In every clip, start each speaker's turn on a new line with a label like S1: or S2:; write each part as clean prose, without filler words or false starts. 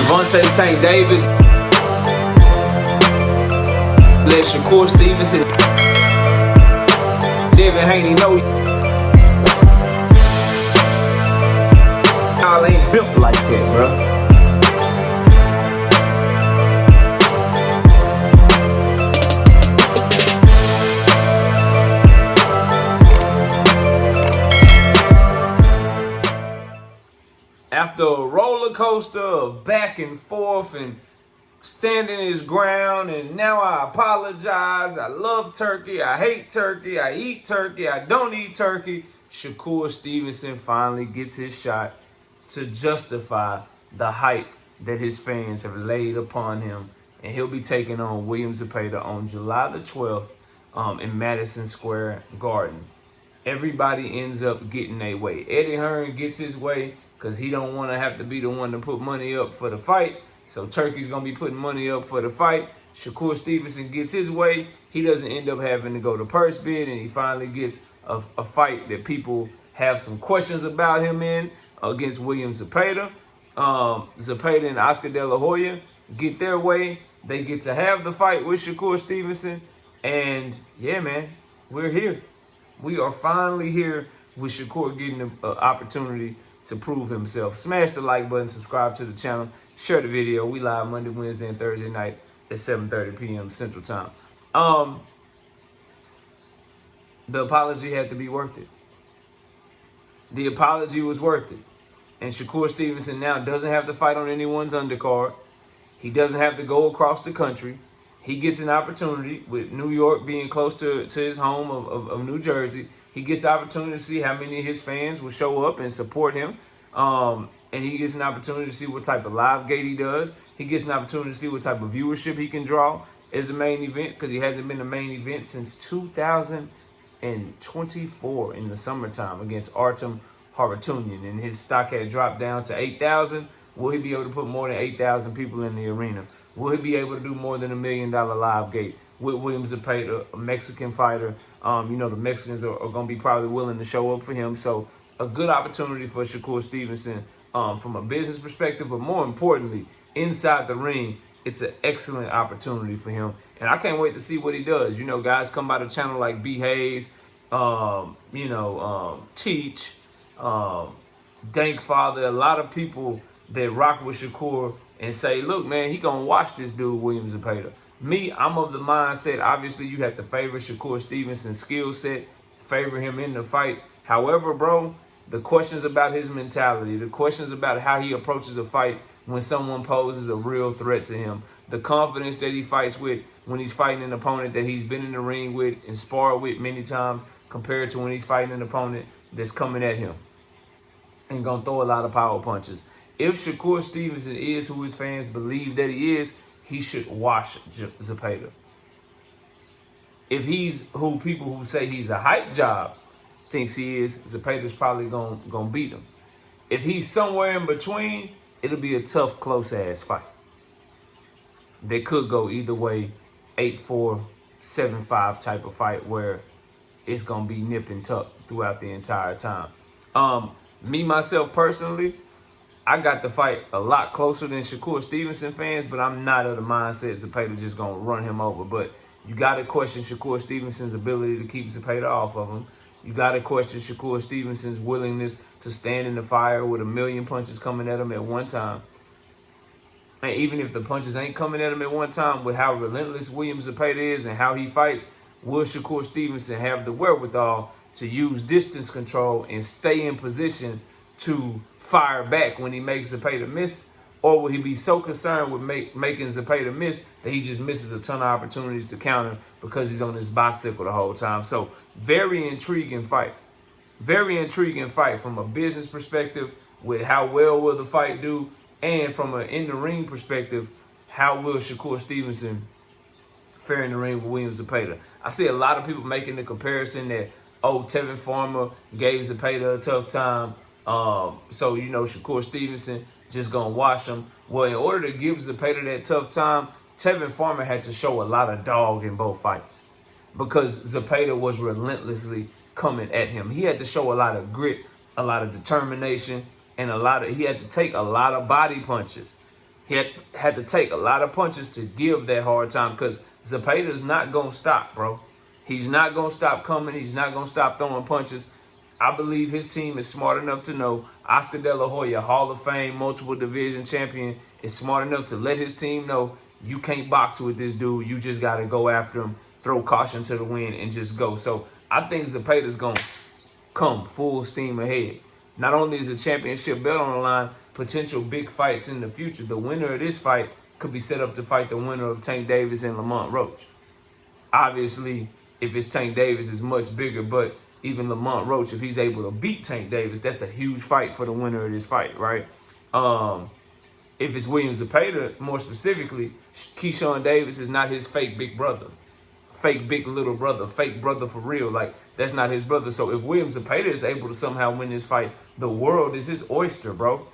S1: Devontae Tank Davis. Let Shakur Stevenson. Devin Haney know y'all ain't built like that, bro. After a roller coaster of back and forth and standing his ground, and now I apologize, I love turkey, I hate turkey, I eat turkey, I don't eat turkey, Shakur Stevenson finally gets his shot to justify the hype that his fans have laid upon him. And he'll be taking on William Zepeda on July the 12th in Madison Square Garden. Everybody ends up getting their way. Eddie Hearn gets his way because he don't want to have to be the one to put money up for the fight. So Turkey's going to be putting money up for the fight. Shakur Stevenson gets his way. He doesn't end up having to go to purse bid, and he finally gets a fight that people have some questions about him in against William Zepeda. Zepeda and Oscar De La Hoya get their way. They get to have the fight with Shakur Stevenson. And yeah, man, we're here. We are finally here with Shakur getting an opportunity to prove himself. Smash the like button, subscribe to the channel, share the video. We live Monday, Wednesday, and Thursday night at 7:30 p.m. Central Time. The apology had to be worth it. The apology was worth it. And Shakur Stevenson now doesn't have to fight on anyone's undercard. He doesn't have to go across the country. He gets an opportunity, with New York being close to his home of New Jersey. He gets the opportunity to see how many of his fans will show up and support him. And he gets an opportunity to see what type of live gate he does. He gets an opportunity to see what type of viewership he can draw as the main event, because he hasn't been the main event since 2024 in the summertime against Artem Harutyunyan. And his stock had dropped down to 8,000. Will he be able to put more than 8,000 people in the arena? Will he be able to do more than $1 million live gate with William Zepeda, a Mexican fighter? The Mexicans are going to be probably willing to show up for him. So a good opportunity for Shakur Stevenson from a business perspective, but more importantly, inside the ring, it's an excellent opportunity for him. And I can't wait to see what he does. Guys come by the channel like B. Hayes, Teach, Dank Father, a lot of people that rock with Shakur and say, look, man, he going to watch this dude, William Zepeda. Me, I'm of the mindset, obviously, you have to favor Shakur Stevenson's skill set, favor him in the fight. However, bro, the questions about his mentality, the questions about how he approaches a fight when someone poses a real threat to him, the confidence that he fights with when he's fighting an opponent that he's been in the ring with and sparred with many times, compared to when he's fighting an opponent that's coming at him and going to throw a lot of power punches. If Shakur Stevenson is who his fans believe that he is, he should wash Zepeda. If he's who people who say he's a hype job thinks he is, Zepeda's probably gonna beat him. If he's somewhere in between, it'll be a tough, close-ass fight. They could go either way, 8-4, 7-5 type of fight where it's gonna be nip and tuck throughout the entire time. Me, myself, personally, I got the fight a lot closer than Shakur Stevenson fans, but I'm not of the mindset Zepeda just going to run him over. But you got to question Shakur Stevenson's ability to keep Zepeda off of him. You got to question Shakur Stevenson's willingness to stand in the fire with 1,000,000 punches coming at him at one time. And even if the punches ain't coming at him at one time, with how relentless William Zepeda is and how he fights, will Shakur Stevenson have the wherewithal to use distance control and stay in position to fire back when he makes Zepeda miss? Or will he be so concerned with making Zepeda miss that he just misses a ton of opportunities to counter because he's on his bicycle the whole time? So very intriguing fight. Very intriguing fight from a business perspective, with how well will the fight do, and from an in-the-ring perspective, how will Shakur Stevenson fare in the ring with William Zepeda? I see a lot of people making the comparison that, oh, Tevin Farmer gave Zepeda a tough time, so, Shakur Stevenson just going to wash him. Well, in order to give Zepeda that tough time, Tevin Farmer had to show a lot of dog in both fights, because Zepeda was relentlessly coming at him. He had to show a lot of grit, a lot of determination, and he had to take a lot of body punches He had to take a lot of punches to give that hard time because Zepeda's not going to stop, bro. He's not going to stop coming. He's not going to stop throwing punches. I believe his team is smart enough to know Oscar De La Hoya, Hall of Fame, multiple division champion, is smart enough to let his team know you can't box with this dude. You just got to go after him, throw caution to the wind, and just go. So I think Zepeda's going to come full steam ahead. Not only is a championship belt on the line, potential big fights in the future. The winner of this fight could be set up to fight the winner of Tank Davis and Lamont Roach. Obviously, if it's Tank Davis, it's much bigger, but even Lamont Roach, if he's able to beat Tank Davis, that's a huge fight for the winner of this fight, right? If it's William Zepeda, more specifically, Keyshawn Davis is not his fake big brother. Fake big little brother, fake brother for real. Like, that's not his brother. So if William Zepeda is able to somehow win this fight, the world is his oyster, bro.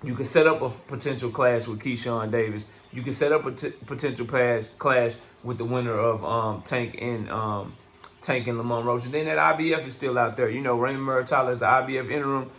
S1: You can set up a potential clash with Keyshawn Davis. You can set up a potential clash with the winner of Tank and Lamont Roach. And then that IBF is still out there. You know, Raymond Muratalla is the IBF interim.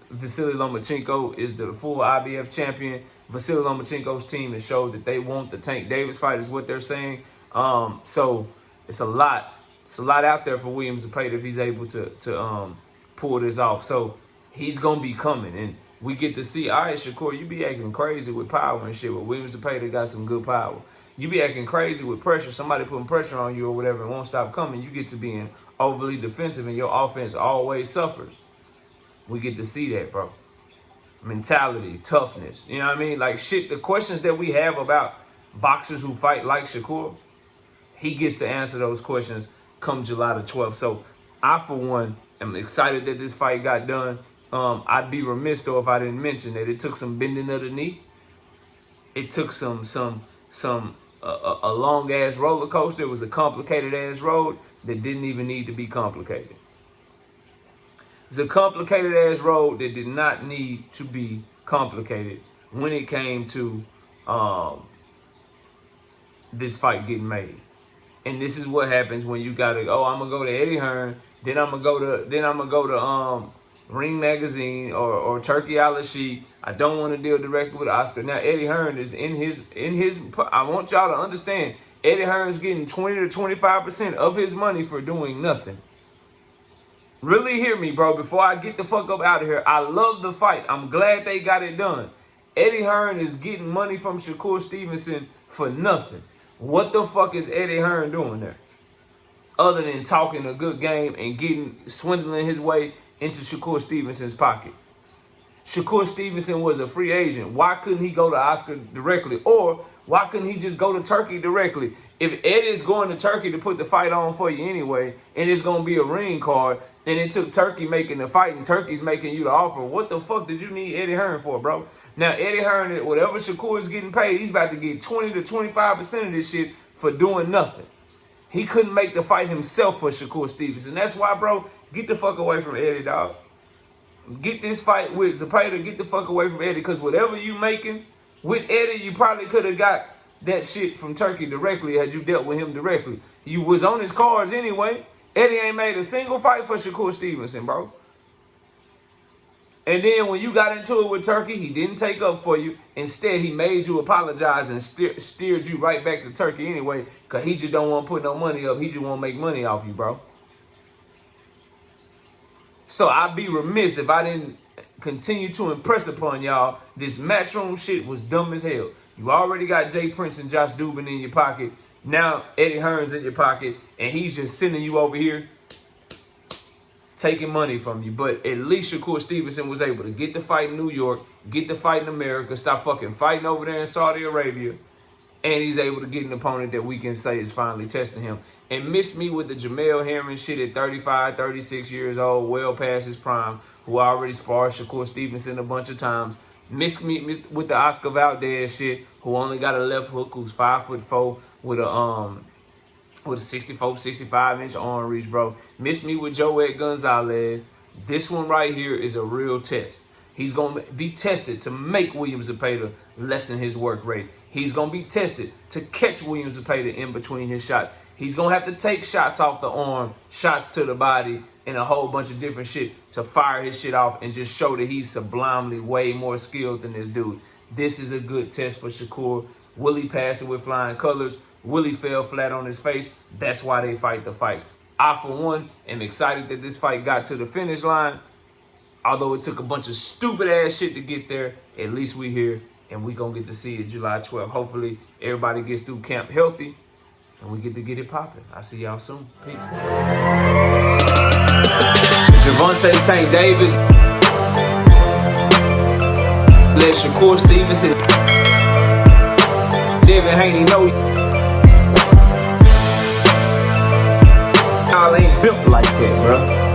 S1: Vasily Lomachenko is the full IBF champion. Vasily Lomachenko's team has showed that they want the Tank Davis fight, is what they're saying. So it's a lot out there for William Zepeda if he's able to pull this off. So he's gonna be coming, and we get to see. All right, Shakur, you be acting crazy with power and shit. But William Zepeda got some good power. You be acting crazy with pressure. Somebody putting pressure on you or whatever and won't stop coming. You get to being overly defensive, and your offense always suffers. We get to see that, bro. Mentality, toughness. You know what I mean? Like, shit, the questions that we have about boxers who fight like Shakur, he gets to answer those questions come July the 12th. So I, for one, am excited that this fight got done. I'd be remiss, though, if I didn't mention that it took some bending of the knee. It took a long-ass roller coaster. It was a complicated-ass road that didn't even need to be complicated. It's a complicated-ass road that did not need to be complicated when it came to this fight getting made. And this is what happens when you gotta, I'm gonna go to Eddie Hearn, then I'm gonna go to Ring Magazine or Turkey Al-Sheikh. I don't want to deal directly with Oscar. Now Eddie Hearn is in his. I want y'all to understand, Eddie Hearn's getting 20 to 25% of his money for doing nothing. Really hear me, bro, before I get the fuck up out of here. I love the fight. I'm glad they got it done. Eddie Hearn is getting money from Shakur Stevenson for nothing. What the fuck is Eddie Hearn doing there? Other than talking a good game and swindling his way into Shakur Stevenson's pocket. Shakur Stevenson was a free agent. Why couldn't he go to Oscar directly? Or why couldn't he just go to Turkey directly? If Eddie's going to Turkey to put the fight on for you anyway, and it's going to be a ring card, and it took Turkey making the fight, and Turkey's making you the offer, what the fuck did you need Eddie Hearn for, bro? Now, Eddie Hearn, whatever Shakur is getting paid, he's about to get 20 to 25% of this shit for doing nothing. He couldn't make the fight himself for Shakur Stevenson. That's why, bro, get the fuck away from Eddie, dog. Get this fight with Zepeda, get the fuck away from Eddie, because whatever you making with Eddie, you probably could have got that shit from Turkey directly had you dealt with him directly. You was on his cards anyway. Eddie ain't made a single fight for Shakur Stevenson, bro. And then when you got into it with Turkey, he didn't take up for you. Instead, he made you apologize and steered you right back to Turkey anyway, because he just don't want to put no money up. He just want to make money off you, bro. So I'd be remiss if I didn't continue to impress upon y'all this matchroom shit was dumb as hell. You already got Jay Prince and Josh Dubin in your pocket. Now Eddie Hearn's in your pocket, and he's just sending you over here taking money from you. But at least Shakur Stevenson was able to get the fight in New York, get the fight in America, stop fucking fighting over there in Saudi Arabia, and he's able to get an opponent that we can say is finally testing him. And miss me with the Jamel Herring shit at 35, 36 years old, well past his prime, who already sparred Shakur Stevenson a bunch of times. Miss me with the Oscar Valdez shit, who only got a left hook, who's 5'4" with a 64, 65 inch arm reach, bro. Miss me with Joed Gonzalez. This one right here is a real test. He's going to be tested to make William Zepeda lessen his work rate. He's going to be tested to catch William Zepeda in between his shots. He's going to have to take shots off the arm, shots to the body, and a whole bunch of different shit to fire his shit off and just show that he's sublimely way more skilled than this dude. This is a good test for Shakur. Will he pass it with flying colors? Will he fell flat on his face? That's why they fight the fights. I, for one, am excited that this fight got to the finish line. Although it took a bunch of stupid ass shit to get there, at least we here and we gonna get to see it July 12th. Hopefully everybody gets through camp healthy and we get it popping. I'll see y'all soon. Peace. Javante Tank Davis. Let Shakur Stevenson. Devin Haney know y'all ain't built like that, bro.